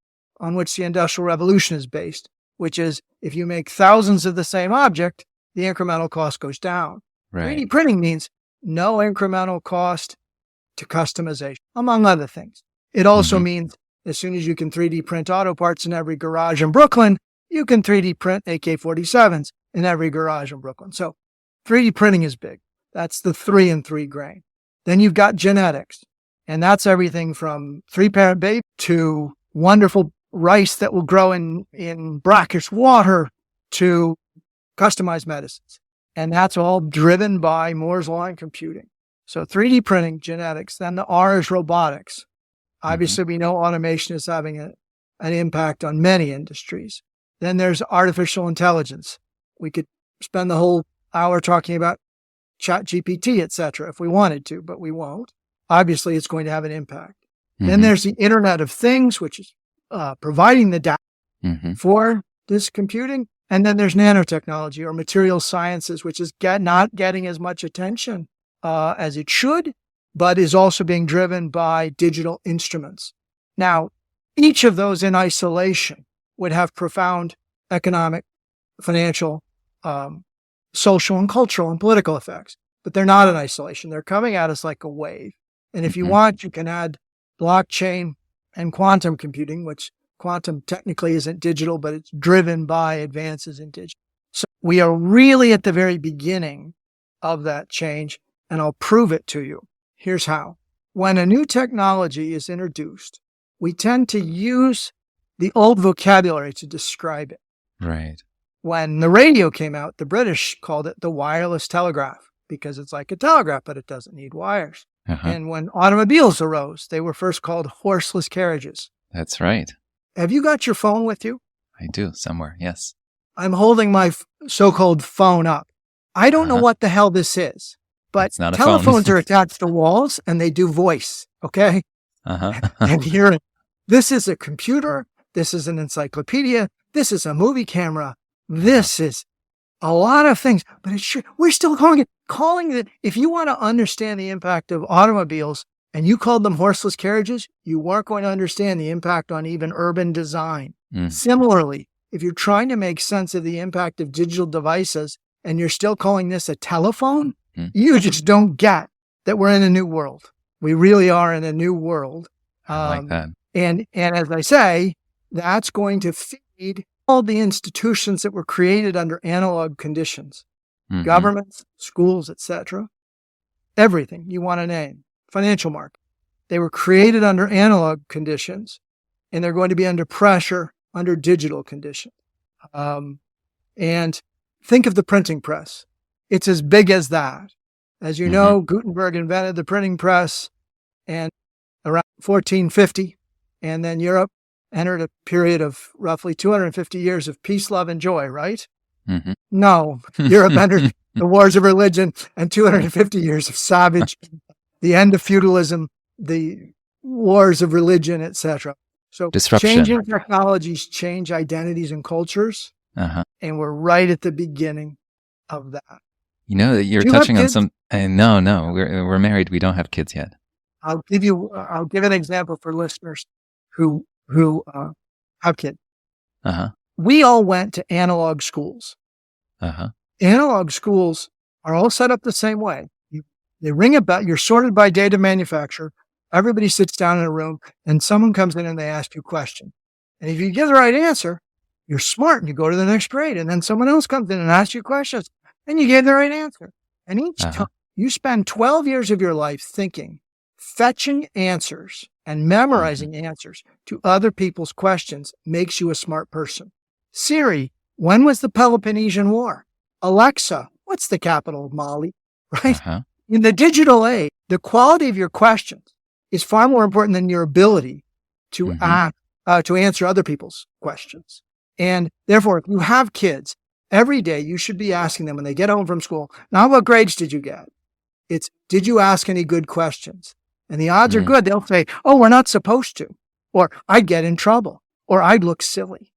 on which the Industrial Revolution is based, which is if you make thousands of the same object, the incremental cost goes down. Right. 3D printing means no incremental cost to customization, among other things. It also means as soon as you can 3D print auto parts in every garage in Brooklyn, you can 3D print AK-47s in every garage in Brooklyn. So 3D printing is big. That's the 3 and 3 grain. Then you've got genetics, and that's everything from 3-parent baby to wonderful rice that will grow in brackish water to customized medicines. And that's all driven by Moore's Law and computing. So 3D printing, genetics, then the R is robotics. Obviously, we know automation is having an impact on many industries. Then there's artificial intelligence. We could spend the whole hour talking about ChatGPT, et cetera, if we wanted to, but we won't. Obviously, it's going to have an impact. Then there's the Internet of Things, which is providing the data for this computing. And then there's nanotechnology or material sciences, which is not getting as much attention as it should, but is also being driven by digital instruments. Now, each of those in isolation would have profound economic, financial, social and cultural and political effects, but they're not in isolation. They're coming at us like a wave. And if you want, you can add blockchain and quantum computing, which quantum technically isn't digital, but it's driven by advances in digital. So we are really at the very beginning of that change, and I'll prove it to you. Here's how. When a new technology is introduced, we tend to use the old vocabulary to describe it. Right. When the radio came out, the British called it the wireless telegraph because it's like a telegraph, but it doesn't need wires. And when automobiles arose, they were first called horseless carriages. That's right. Have you got your phone with you? I do, somewhere, yes. I'm holding my so-called phone up. I don't know what the hell this is, but it's not a telephones phone. are attached to walls and they do voice, okay? And here, this is a computer. This is an encyclopedia. This is a movie camera. This is a lot of things, but we're still calling it. If you want to understand the impact of automobiles and you called them horseless carriages, you weren't going to understand the impact on even urban design. Similarly, if you're trying to make sense of the impact of digital devices and you're still calling this a telephone, you just don't get that we're in a new world. We really are in a new world. I like that. And as I say, that's going to feed all the institutions that were created under analog conditions, governments, schools, etc. Everything you want to name, financial market. They were created under analog conditions, and they're going to be under pressure under digital conditions. And think of the printing press. It's as big as that. As you know, Gutenberg invented the printing press and around 1450, and then Europe entered a period of roughly 250 years of peace, love, and joy, right? No, Europe entered the wars of religion and 250 years of savage, the end of feudalism, the wars of religion, etc. So disruption. Changing technologies change identities and cultures, and we're right at the beginning of that. You know, you're touching on some. No, we're married. We don't have kids yet. I'll give an example for listeners who have kids. We all went to analog schools. Analog schools are all set up the same way. They ring a bell. You're sorted by date of manufacture. Everybody sits down in a room, and someone comes in and they ask you a question. And if you give the right answer, you're smart and you go to the next grade. And then someone else comes in and asks you questions, and you gave the right answer. And each time you spend 12 years of your life thinking, fetching answers and memorizing answers to other people's questions makes you a smart person. Siri, when was the Peloponnesian War? Alexa, what's the capital of Mali? Right? In the digital age, the quality of your questions is far more important than your ability to to answer other people's questions. And therefore, if you have kids, every day you should be asking them when they get home from school, now what grades did you get? It's, did you ask any good questions? And the odds are good. They'll say, oh, we're not supposed to, or I'd get in trouble, or I'd look silly.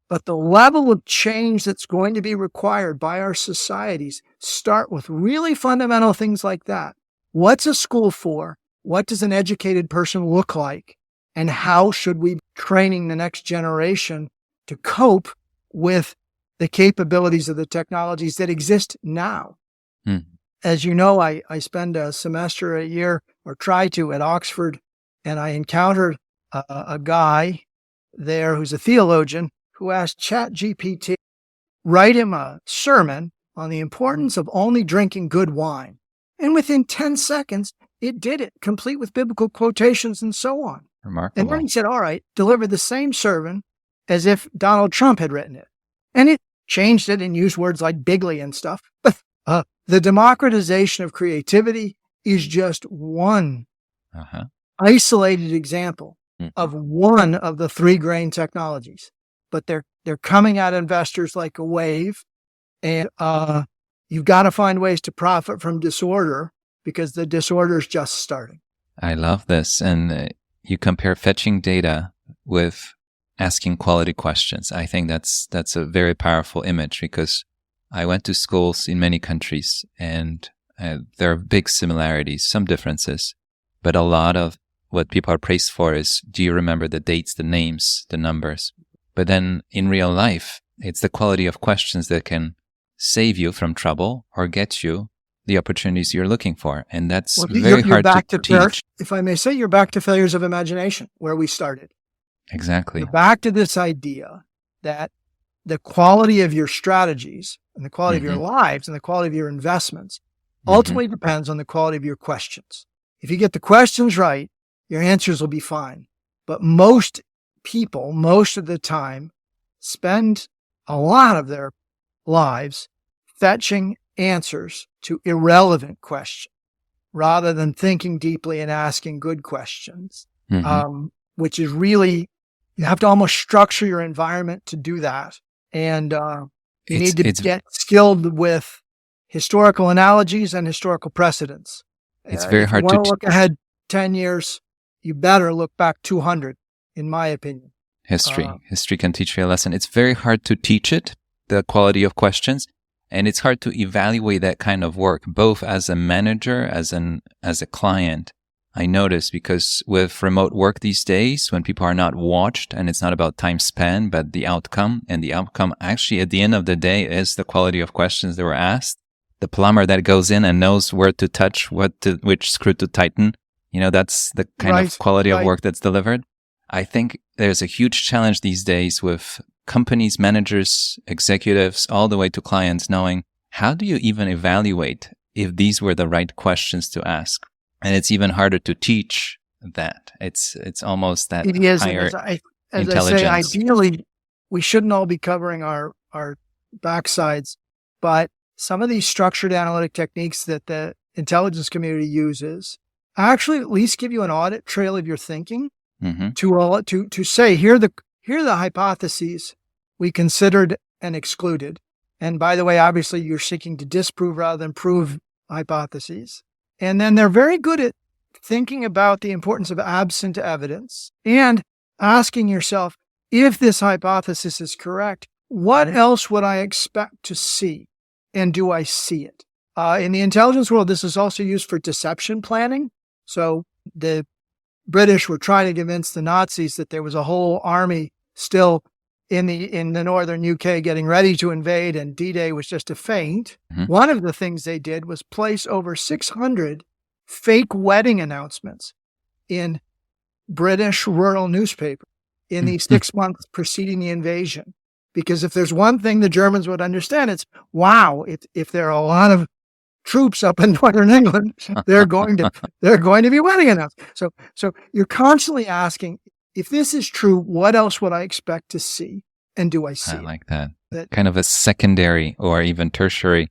But the level of change that's going to be required by our societies start with really fundamental things like that. What's a school for? What does an educated person look like? And how should we be training the next generation to cope with the capabilities of the technologies that exist now. Mm. As you know, I spend a semester a year, or try to, at Oxford, and I encountered a guy there who's a theologian who asked ChatGPT, write him a sermon on the importance of only drinking good wine. And within 10 seconds, it did it, complete with biblical quotations and so on. Remarkable. And then he said, all right, deliver the same sermon as if Donald Trump had written it. And it changed it and used words like bigly and stuff. But the democratization of creativity is just one isolated example of one of the three grain technologies. But they're coming at investors like a wave. And you've got to find ways to profit from disorder, because the disorder is just starting. I love this. And you compare fetching data with asking quality questions. I think that's a very powerful image, because I went to schools in many countries, and there are big similarities, some differences, but a lot of what people are praised for is, do you remember the dates, the names, the numbers? But then in real life, it's the quality of questions that can save you from trouble or get you the opportunities you're looking for. And that's very hard to teach. If I may say, you're back to failures of imagination, where we started. Exactly. You're back to this idea that the quality of your strategies and the quality of your lives and the quality of your investments ultimately depends on the quality of your questions. If you get the questions right, your answers will be fine. But most people, most of the time, spend a lot of their lives fetching answers to irrelevant questions rather than thinking deeply and asking good questions, which is really, you have to almost structure your environment to do that. And you need to get skilled with historical analogies and historical precedents. It's very hard to look ahead 10 years. You better look back 200, in my opinion. History can teach you a lesson. It's very hard to teach it, the quality of questions, and it's hard to evaluate that kind of work, both as a manager, as a client. I notice, because with remote work these days, when people are not watched, and it's not about time spent, but the outcome, and the outcome actually at the end of the day is the quality of questions that were asked. The plumber that goes in and knows where to touch, which screw to tighten, that's the kind of quality of work that's delivered. I think there's a huge challenge these days with companies, managers, executives, all the way to clients, knowing, how do you even evaluate if these were the right questions to ask? And it's even harder to teach that. It's almost that higher intelligence. I say, ideally, we shouldn't all be covering our backsides, but some of these structured analytic techniques that the intelligence community uses actually at least give you an audit trail of your thinking to say, here are the hypotheses we considered and excluded. And by the way, obviously, you're seeking to disprove rather than prove hypotheses. And then they're very good at thinking about the importance of absent evidence and asking yourself, if this hypothesis is correct, what else would I expect to see? And do I see it? In the intelligence world, this is also used for deception planning. So the British were trying to convince the Nazis that there was a whole army still in the northern UK getting ready to invade, and D-Day was just a feint. One of the things they did was place over 600 fake wedding announcements in British rural newspapers in the 6 months preceding the invasion. Because if there's one thing the Germans would understand, it's, wow, if there are a lot of troops up in northern England, they're going to be wedding announcements. So you're constantly asking, if this is true, what else would I expect to see? And do I see it? I like that. Kind of a secondary or even tertiary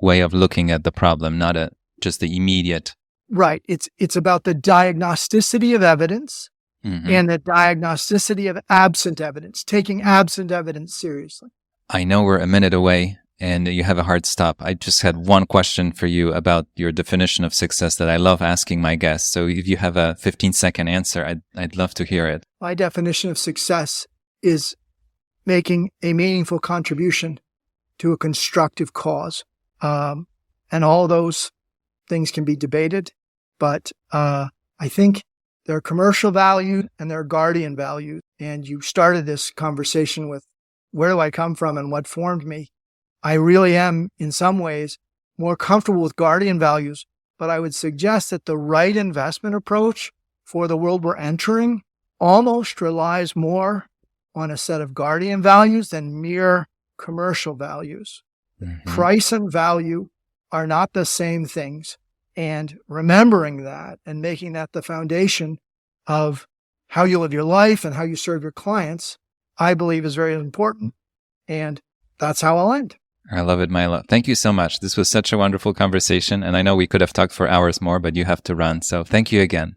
way of looking at the problem, not just the immediate. Right. It's about the diagnosticity of evidence and the diagnosticity of absent evidence, taking absent evidence seriously. I know we're a minute away and you have a hard stop. I just had one question for you about your definition of success that I love asking my guests. So if you have a 15-second answer, I'd love to hear it. My definition of success is making a meaningful contribution to a constructive cause. And all those things can be debated, but I think there are commercial value and there are guardian value. And you started this conversation with where do I come from and what formed me, I really am, in some ways, more comfortable with guardian values. But I would suggest that the right investment approach for the world we're entering almost relies more on a set of guardian values than mere commercial values. Mm-hmm. Price and value are not the same things. And remembering that and making that the foundation of how you live your life and how you serve your clients, I believe is very important. And that's how I'll end. I love it, Milo. Thank you so much. This was such a wonderful conversation. And I know we could have talked for hours more, but you have to run. So thank you again.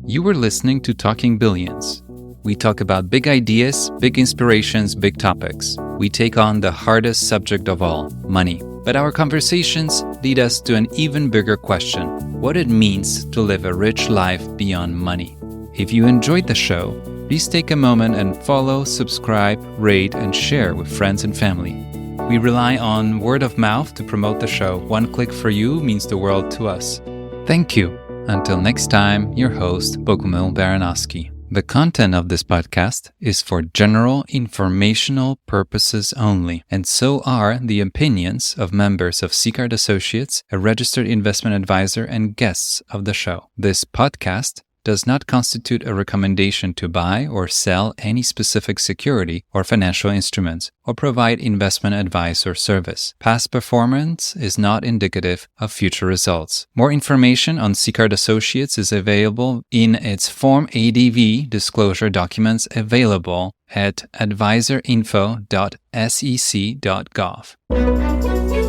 You were listening to Talking Billions. We talk about big ideas, big inspirations, big topics. We take on the hardest subject of all, money. But our conversations lead us to an even bigger question: what it means to live a rich life beyond money. If you enjoyed the show, please take a moment and follow, subscribe, rate, and share with friends and family. We rely on word of mouth to promote the show. One click for you means the world to us. Thank you. Until next time, your host, Bogumil Baranowski. The content of this podcast is for general informational purposes only, and so are the opinions of members of Sicard Associates, a registered investment advisor, and guests of the show. This podcast does not constitute a recommendation to buy or sell any specific security or financial instruments, or provide investment advice or service. Past performance is not indicative of future results. More information on Sicard Associates is available in its Form ADV disclosure documents available at advisorinfo.sec.gov.